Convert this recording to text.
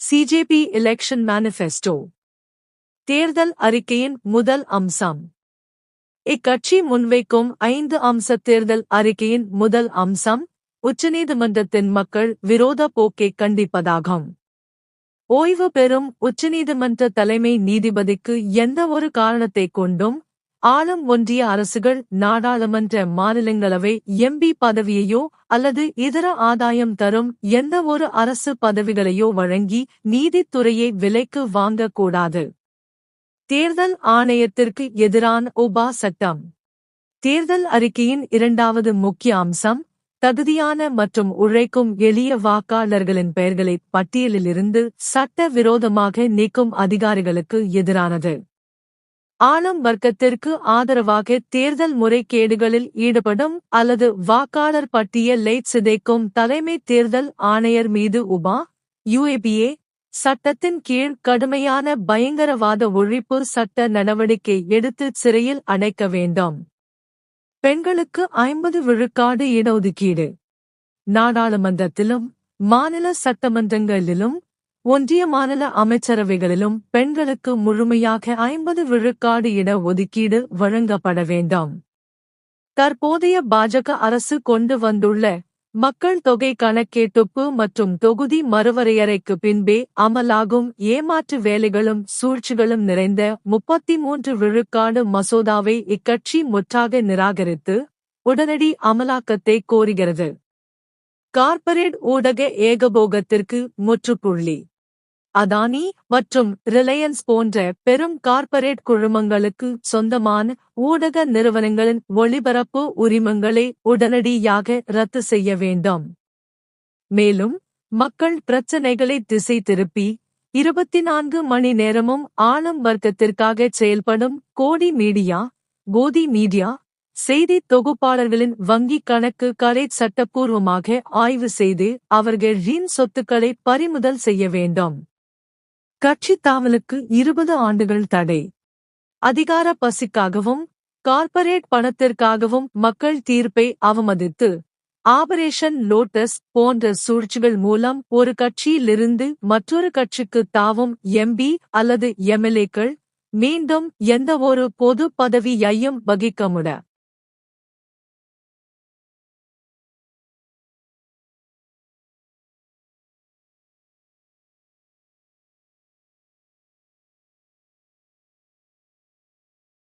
CJP election manifesto. தேர்தல் அறிக்கையின் முதல் அம்சம். இக்கட்சி முன்வைக்கும் 5 அம்ச தேர்தல் அறிக்கையின் முதல் அம்சம், உச்சநீதிமன்றத்தின் மக்கள் விரோத போக்கைக் கண்டிப்பதாகும். ஓய்வு பெறும் உச்சநீதிமன்ற தலைமை நீதிபதிக்கு எந்த ஒரு காரணத்தைக் கொண்டும் ஆளும் ஒன்றிய அரசுகள் நாடாளுமன்ற மாநிலங்களவை எம்பி பதவியையோ அல்லது இதர ஆதாயம் தரும் எந்த ஒரு அரசு பதவிகளையோ வழங்கி நீதித்துறையை விலைக்கு வாங்கக்கூடாது. தேர்தல் ஆணையத்திற்கு எதிரான உபா சட்டம். தேர்தல் அறிக்கையின் இரண்டாவது முக்கிய அம்சம், தகுதியான மற்றும் உழைக்கும் எளிய வாக்காளர்களின் பெயர்களை பட்டியலிலிருந்து சட்ட விரோதமாக நீக்கும் அதிகாரிகளுக்கு எதிரானது. ஆளும் வர்க்கத்திற்கு ஆதரவாக தேர்தல் முறைகேடுகளில் ஈடுபடும் அல்லது வாக்காளர் பட்டியலை சிதைக்கும் தலைமை தேர்தல் ஆணையர் மீது உபா யுஏபிஏ சட்டத்தின் கீழ் கடுமையான பயங்கரவாத ஒழிப்பு சட்ட நடவடிக்கை எடுத்து சிறையில் அடைக்க வேண்டும். பெண்களுக்கு 50 விழுக்காடு இடஒதுக்கீடு. நாடாளுமன்றத்திலும் மாநில சட்டமன்றங்களிலும் ஒன்றிய மாநில அமைச்சரவைகளிலும் பெண்களுக்கு முழுமையாக 50 விழுக்காடு இடஒதுக்கீடு வழங்கப்பட வேண்டும். தற்போதைய பாஜக அரசு கொண்டு வந்துள்ள மக்கள் தொகை கணக்கெடுப்பு மற்றும் தொகுதி மறுவரையறைக்கு பின்பே அமலாகும் ஏமாற்று வேலைகளும் சூழ்ச்சிகளும் நிறைந்த 33 விழுக்காடு மசோதாவை இக்கட்சி முற்றாக நிராகரித்து உடனடி அமலாக்கத்தை கோருகிறது. கார்ப்பரேட் ஊடக ஏகபோகத்திற்கு முற்றுப்புள்ளி. அதானி மற்றும் ரிலையன்ஸ் போன்ற பெரும் கார்ப்பரேட் குழுமங்களுக்கு சொந்தமான ஊடக நிறுவனங்களின் ஒளிபரப்பு உரிமங்களை உடனடியாக ரத்து செய்ய வேண்டும். மேலும் மக்கள் பிரச்சினைகளை திசை திருப்பி 24 மணி நேரமும் ஆளும் வர்க்கத்திற்காக செயல்படும் கோடி மீடியா, கோதி மீடியா செய்தி தொகுப்பாளர்களின் வங்கிக் கணக்குகளை சட்டப்பூர்வமாக ஆய்வு செய்து அவர்களின் சொத்துக்களை பறிமுதல் செய்ய வேண்டும். கட்சி தாவலுக்கு 20 ஆண்டுகள் தடை. அதிகார பசிக்காகவும் கார்ப்பரேட் பணத்திற்காகவும் மக்கள் தீர்ப்பை அவமதித்து ஆபரேஷன் லோட்டஸ் போன்ற சூழ்ச்சிகள் மூலம் ஒரு கட்சியிலிருந்து மற்றொரு கட்சிக்கு தாவும் எம்பி அல்லது எம்எல்ஏக்கள் மீண்டும் எந்த ஒரு பொது பதவியையும் வகிக்க முடியாது.